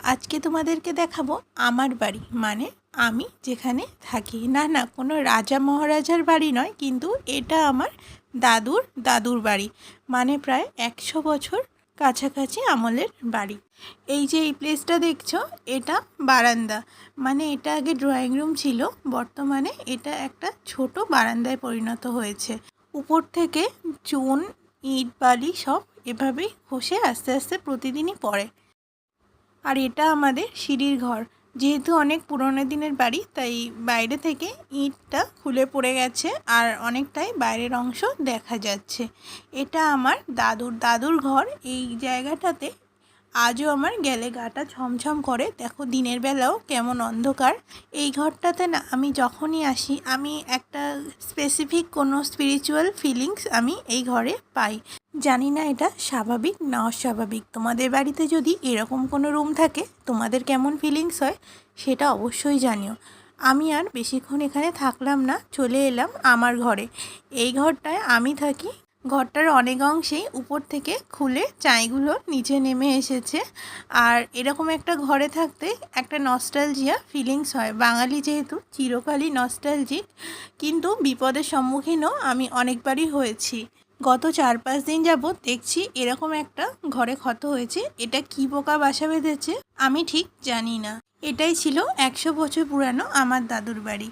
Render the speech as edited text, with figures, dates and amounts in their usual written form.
আজকে তোমাদেরকে দেখাবো আমার বাড়ি, মানে আমি যেখানে থাকি। না কোনো রাজা মহারাজার বাড়ি নয়, কিন্তু এটা আমার দাদুর বাড়ি, মানে প্রায় 100 বছর কাছাকাছি আমলের বাড়ি। এই যে এই প্লেসটা দেখছো, এটা বারান্দা, মানে এটা আগে ড্রয়িং রুম ছিল, বর্তমানে এটা একটা ছোট বারান্দায় পরিণত হয়েছে। উপর থেকে চুন, ইট, বালি সব এভাবেই খসে আস্তে আস্তে প্রতিদিনই পড়ে। আর এটা আমাদের সিঁড়ির ঘর। যেহেতু অনেক পুরোনো দিনের বাড়ি, তাই বাইরে থেকে ইঁটটা খুলে পড়ে গেছে আর অনেকটাই বাইরের অংশ দেখা যাচ্ছে। এটা আমার দাদুর ঘর। এই জায়গাটাতে আজও আমার গেলে গাটা ছমছম করে। দেখো দিনের বেলাও কেমন অন্ধকার। এই ঘরটাতে না আমি যখনই আসি, আমি একটা স্পেসিফিক কোনো স্পিরিচুয়াল ফিলিংস আমি এই ঘরে পাই। জানি না এটা স্বাভাবিক না অস্বাভাবিক। তোমাদের বাড়িতে যদি এরকম কোনো রুম থাকে, তোমাদের কেমন ফিলিংস হয় সেটা অবশ্যই জানিও। আমি আর বেশিক্ষণ এখানে থাকলাম না, চলে এলাম আমার ঘরে। এই ঘরটায় আমি থাকি। ঘরটার অনেক অংশেই উপর থেকে খুলে চাইগুলো নিচে নেমে এসেছে। আর এরকম একটা ঘরে থাকতে একটা নস্টালজিয়া ফিলিংস হয়। বাঙালি যেহেতু চিরকালই নস্টালজিক, কিন্তু বিপদের সম্মুখীনও আমি অনেকবারই হয়েছি। গত 4-5 দিন যাবৎ দেখছি এরকম একটা ঘরে ক্ষত হয়েছে। এটা কী পোকা বাসা বেঁধেছে আমি ঠিক জানি না। এটাই ছিল 100 বছর পুরানো আমার দাদুর বাড়ি।